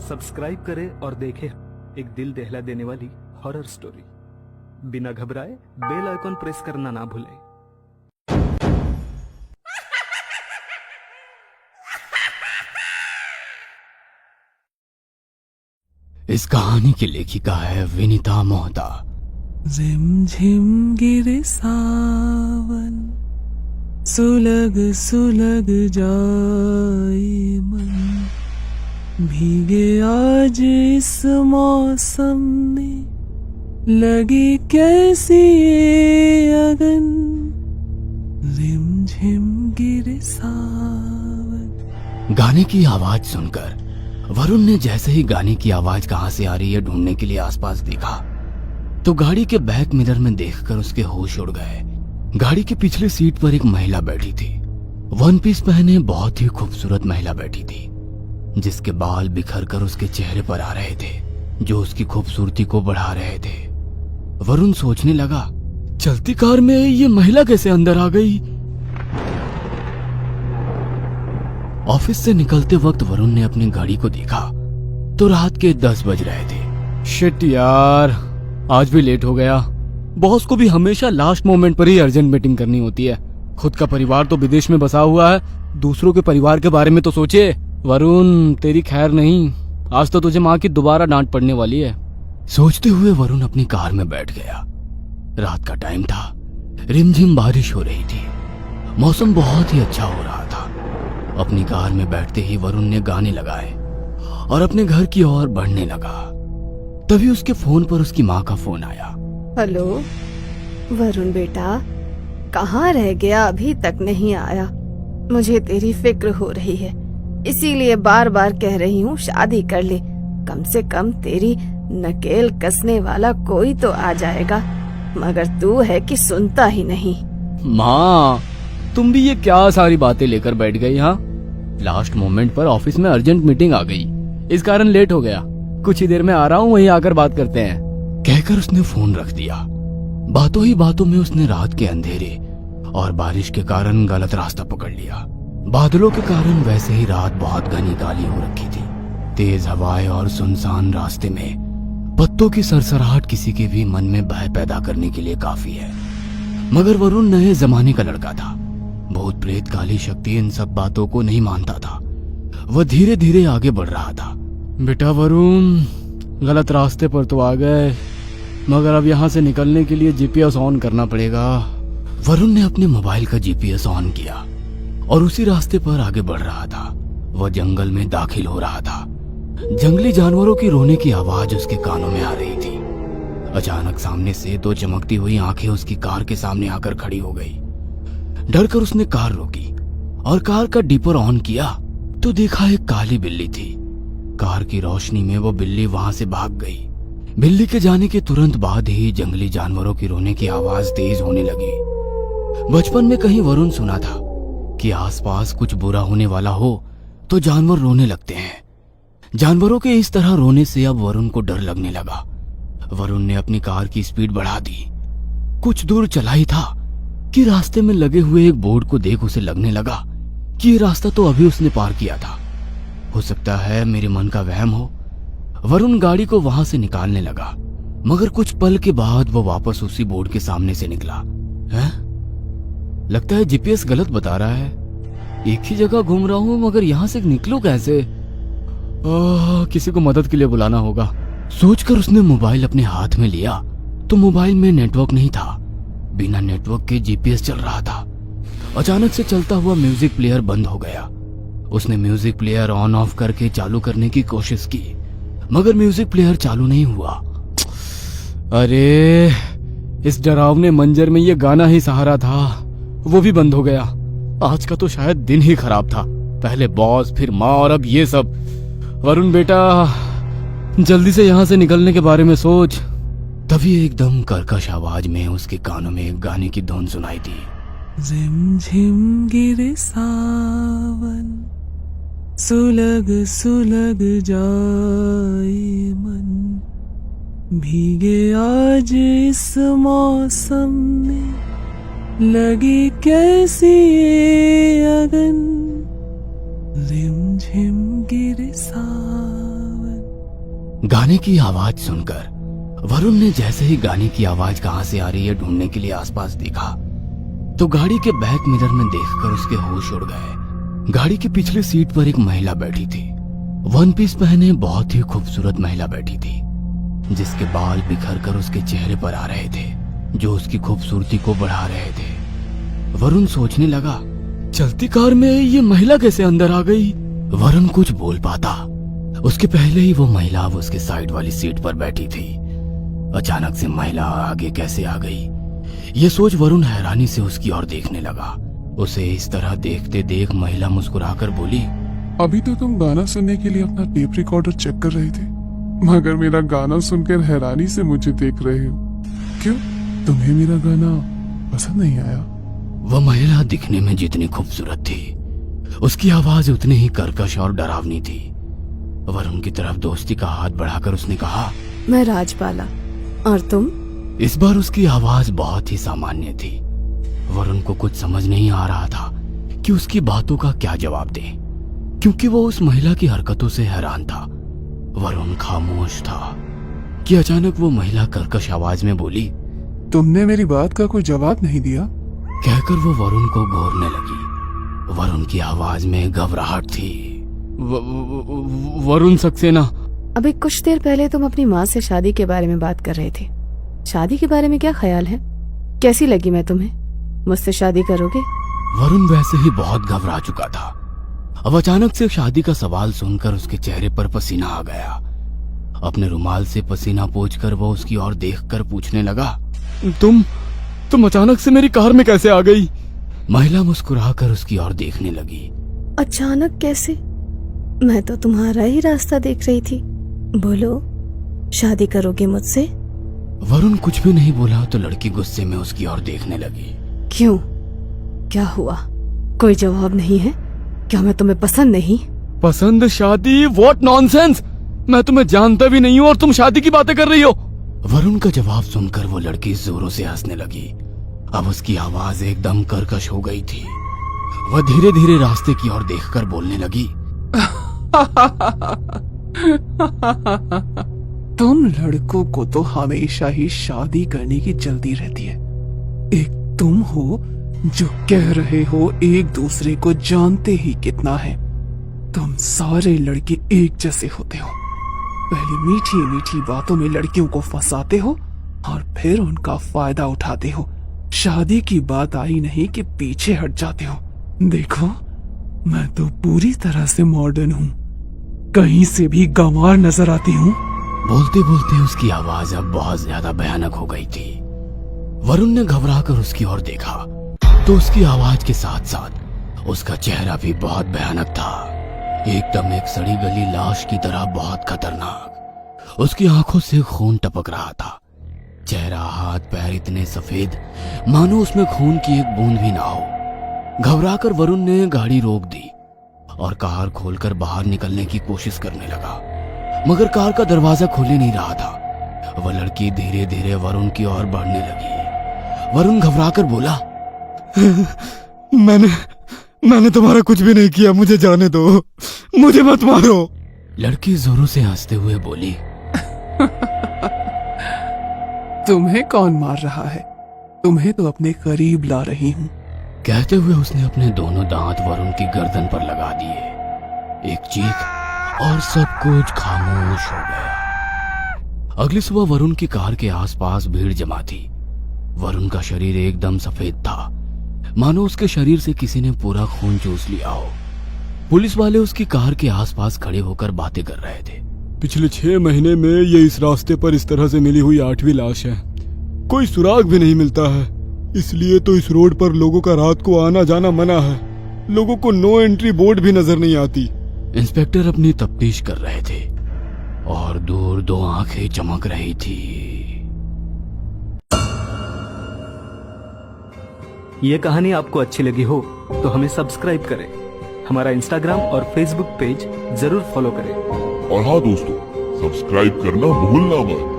Subscribe करें और देखें एक दिल दहला देने वाली हॉरर स्टोरी। बिना घबराए बेल आइकॉन प्रेस करना ना भूलें। इस कहानी की लेखिका है विनीता मोहता। झिम गिरे सावन, सुलग सुलग जाए मन, भीगे आज इस मौसम में, लगी कैसी ये अगन, रिमझिम गिरे सावन। गाने की आवाज सुनकर वरुण ने जैसे ही गाने की आवाज कहां से आ रही है ढूंढने के लिए आसपास देखा तो गाड़ी के बैक मिरर में देखकर उसके होश उड़ गए। गाड़ी की पिछली सीट पर एक महिला बैठी थी। वन पीस पहने बहुत ही खूबसूरत महिला बैठी थी, जिसके बाल बिखर कर उसके चेहरे पर आ रहे थे, जो उसकी खूबसूरती को बढ़ा रहे थे। वरुण सोचने लगा, चलती कार में ये महिला कैसे अंदर आ गई। ऑफिस से निकलते वक्त वरुण ने अपनी घड़ी को देखा तो रात के 10 बज रहे थे। शिट यार, आज भी लेट हो गया। बॉस को भी हमेशा लास्ट मोमेंट पर ही अर्जेंट मीटिंग करनी होती है। खुद का परिवार तो विदेश में बसा हुआ है, दूसरों के परिवार के बारे में तो सोचे। वरुण, तेरी खैर नहीं, आज तो तुझे माँ की दोबारा डांट पड़ने वाली है। सोचते हुए वरुण अपनी कार में बैठ गया। रात का टाइम था, रिमझिम बारिश हो रही थी, मौसम बहुत ही अच्छा हो रहा था। अपनी कार में बैठते ही वरुण ने गाने लगाए और अपने घर की ओर बढ़ने लगा। तभी उसके फोन पर उसकी माँ का फोन आया। हेलो वरुण बेटा, कहाँ रह गया, अभी तक नहीं आया। मुझे तेरी फिक्र हो रही है, इसीलिए बार बार कह रही हूँ शादी कर ले। कम से कम तेरी नकेल कसने वाला कोई तो आ जाएगा, मगर तू है कि सुनता ही नहीं। माँ, तुम भी ये क्या सारी बातें लेकर बैठ गई। हाँ, लास्ट मोमेंट पर ऑफिस में अर्जेंट मीटिंग आ गई, इस कारण लेट हो गया। कुछ ही देर में आ रहा हूँ, वहीं आकर बात करते हैं, कहकर उसने फोन रख दिया। बातों ही बातों में उसने रात के अंधेरे और बारिश के कारण गलत रास्ता पकड़ लिया। बादलों के कारण वैसे ही रात बहुत घनी काली हो रखी थी। तेज हवाएं और सुनसान रास्ते में पत्तों की सरसराहट किसी के भी मन में भय पैदा करने के लिए काफी है। मगर वरुण नए जमाने का लड़का था। भूत प्रेत काली शक्ति इन सब बातों को नहीं मानता था। वह धीरे धीरे आगे बढ़ रहा था। बेटा वरुण, गलत रास्ते पर तो आ गए, मगर अब यहाँ से निकलने के लिए जीपीएस ऑन करना पड़ेगा। वरुण ने अपने मोबाइल का जीपीएस ऑन किया और उसी रास्ते पर आगे बढ़ रहा था। वह जंगल में दाखिल हो रहा था। जंगली जानवरों की रोने की आवाज उसके कानों में आ रही थी। अचानक सामने से दो चमकती हुई आंखें उसकी कार के सामने आकर खड़ी हो गई। डरकर उसने कार रोकी और कार का डीपर ऑन किया तो देखा एक काली बिल्ली थी। कार की रोशनी में वो बिल्ली वहां से भाग गई। बिल्ली के जाने के तुरंत बाद ही जंगली जानवरों की रोने की आवाज तेज होने लगी। बचपन में कहीं वरुण सुना था कि आसपास कुछ बुरा होने वाला हो तो जानवर रोने लगते हैं। जानवरों के इस तरह रोने से अब वरुण को डर लगने लगा। वरुण ने अपनी कार की स्पीड बढ़ा दी। कुछ दूर चला ही था कि रास्ते में लगे हुए एक बोर्ड को देख उसे लगने लगा कि ये रास्ता तो अभी उसने पार किया था। हो सकता है मेरे मन का वहम हो। वरुण गाड़ी को वहां से निकालने लगा, मगर कुछ पल के बाद वो वापस उसी बोर्ड के सामने से निकला। हैं? लगता है जीपीएस गलत बता रहा है। एक ही जगह घूम रहा हूं, मगर यहां से निकलूं कैसे? किसी को मदद के लिए बुलाना होगा। सोचकर उसने मोबाइल अपने हाथ में लिया तो मोबाइल में नेटवर्क नहीं था। बिना नेटवर्क के जीपीएस चल रहा था। अचानक से चलता हुआ म्यूजिक प्लेयर बंद हो गया। उसने म्यूजिक प्लेयर ऑन ऑफ करके चालू करने की कोशिश की, मगर म्यूजिक प्लेयर चालू नहीं हुआ। अरे, इस डरावने मंजर में ये गाना ही सहारा था, वो भी बंद हो गया। आज का तो शायद दिन ही खराब था। पहले बॉस, फिर माँ और अब ये सब। वरुण बेटा, जल्दी से यहाँ से निकलने के बारे में सोच। तभी एकदम कर्कश आवाज में उसके कानों में एक गाने की धुन सुनाई दी। रिमझिम गिरे सावन, सुलग सुलग जाए मन, भीगे आज इस मौसम में, लगी कैसी ये अगन, रिमझिम गिरे सावन। गाने की आवाज सुनकर वरुण ने जैसे ही गाने की आवाज कहां से आ रही है ढूंढने के लिए आसपास देखा तो गाड़ी के बैक मिरर में देखकर उसके होश उड़ गए। गाड़ी की पिछली सीट पर एक महिला बैठी थी। वन पीस पहने बहुत ही खूबसूरत महिला बैठी थी, जिसके बाल बिखर कर उसके चेहरे पर आ रहे थे, जो उसकी खूबसूरती को बढ़ा रहे थे। वरुण सोचने लगा, चलती कार में ये महिला कैसे अंदर आ गई? वरुण कुछ बोल पाता उसके पहले ही वो महिला अब उसके साइड वाली सीट पर बैठी थी। अचानक से महिला आगे कैसे आ गई, ये सोच वरुण हैरानी से उसकी ओर देखने लगा। उसे इस तरह देखते देख महिला मुस्कुराकर बोली, अभी तो तुम गाना सुनने के लिए अपना टेप रिकॉर्डर चेक कर रहे थे, मगर मेरा गाना सुनकर हैरानी से मुझे देख रहे हो। क्यों, तुम्हें मेरा गाना पसंद नहीं आया? वह महिला दिखने में जितनी खूबसूरत थी, उसकी आवाज उतनी ही कर्कश और डरावनी थी। वरुण की तरफ दोस्ती का हाथ बढ़ाकर उसने कहा, मैं राजबाला, और तुम? इस बार उसकी आवाज बहुत ही सामान्य थी। वरुण को कुछ समझ नहीं आ रहा था कि उसकी बातों का क्या जवाब दे, क्योंकि वो उस महिला की हरकतों से हैरान था। वरुण खामोश था कि अचानक वो महिला कर्कश आवाज में बोली, तुमने मेरी बात का कोई जवाब नहीं दिया। कहकर वो वरुण को घूरने लगी। वरुण की आवाज में घबराहट थी। वरुण सक्सेना, अभी कुछ देर पहले तुम अपनी माँ से शादी के बारे में बात कर रहे थे। शादी के बारे में क्या ख्याल है? कैसी लगी मैं तुम्हें? मुझसे शादी करोगे? वरुण वैसे ही बहुत घबरा चुका था। अब अचानक से शादी का सवाल सुनकर उसके चेहरे पर पसीना आ गया। अपने रुमाल से पसीना पोंछकर वो उसकी ओर देखकर पूछने लगा, तुम अचानक से मेरी कार में कैसे आ गई? महिला मुस्कुराकर उसकी ओर देखने लगी। अचानक कैसे? मैं तो तुम्हारा ही रास्ता देख रही थी। बोलो, शादी करोगे मुझसे? वरुण कुछ भी नहीं बोला तो लड़की गुस्से में उसकी ओर देखने लगी। क्यों, क्या हुआ? कोई जवाब नहीं है? क्या मैं तुम्हें पसंद नहीं? पसंद शादी? What nonsense! मैं तुम्हें जानता भी नहीं हूँ और तुम शादी की बातें कर रही हो। वरुण का जवाब सुनकर वो लड़की जोरों से हंसने लगी। अब उसकी आवाज एकदम कर्कश हो गई थी। वह धीरे धीरे रास्ते की ओर देखकर बोलने लगी, तुम लड़कों को तो हमेशा ही शादी करने की जल्दी रहती है। एक तुम हो जो कह रहे हो एक दूसरे को जानते ही कितना है। तुम सारे लड़के एक जैसे होते हो। पहले मीठी मीठी बातों में लड़कियों को फंसाते हो और फिर उनका फायदा उठाते हो। शादी की बात आई नहीं कि पीछे हट जाते हो। देखो, मैं तो पूरी तरह से मॉडर्न हूँ, कहीं से भी गंवार नजर आती हूँ। बोलते बोलते उसकी आवाज अब बहुत ज्यादा भयानक हो गई थी। वरुण ने घबराकर उसकी ओर देखा तो उसकी आवाज के साथ साथ उसका चेहरा भी बहुत भयानक था, एकदम एक सड़ी गली लाश की तरह बहुत खतरनाक। उसकी आंखों से खून टपक रहा था। चेहरा, हाथ पैर इतने सफेद मानो उसमें खून की एक बूंद भी ना हो। घबराकर वरुण ने गाड़ी रोक दी और कार खोलकर बाहर निकलने की कोशिश करने लगा, मगर कार का दरवाजा खुल ही नहीं रहा था। वह लड़की धीरे धीरे वरुण की ओर बढ़ने लगी। वरुण घबराकर बोला, मैंने तुम्हारा कुछ भी नहीं किया, मुझे जाने दो, मुझे मत मारो। लड़की जोरों से हंसते हुए बोली, तुम्हें कौन मार रहा है? तुम्हें तो अपने करीब ला रही हूँ। कहते हुए उसने अपने दोनों दांत वरुण की गर्दन पर लगा दिए। एक चीख और सब कुछ खामोश हो गया। अगली सुबह वरुण की कार के आसपास भीड़ जमा थी। वरुण का शरीर एकदम सफेद था, मानो उसके शरीर से किसी ने पूरा खून चूस लिया हो। पुलिस वाले उसकी कार के आसपास खड़े होकर बातें कर रहे थे। पिछले 6 महीने में ये इस रास्ते पर इस तरह से मिली हुई 8वीं लाश है। कोई सुराग भी नहीं मिलता है, इसलिए तो इस रोड पर लोगों का रात को आना जाना मना है। लोगों को नो एंट्री बोर्ड भी नजर नहीं आती। इंस्पेक्टर अपनी तफ्तीश कर रहे थे और दूर 2 आंखें चमक रही थी। ये कहानी आपको अच्छी लगी हो तो हमें सब्सक्राइब करें, हमारा इंस्टाग्राम और फेसबुक पेज जरूर फॉलो करें। और हाँ दोस्तों, सब्सक्राइब करना भूलना मत।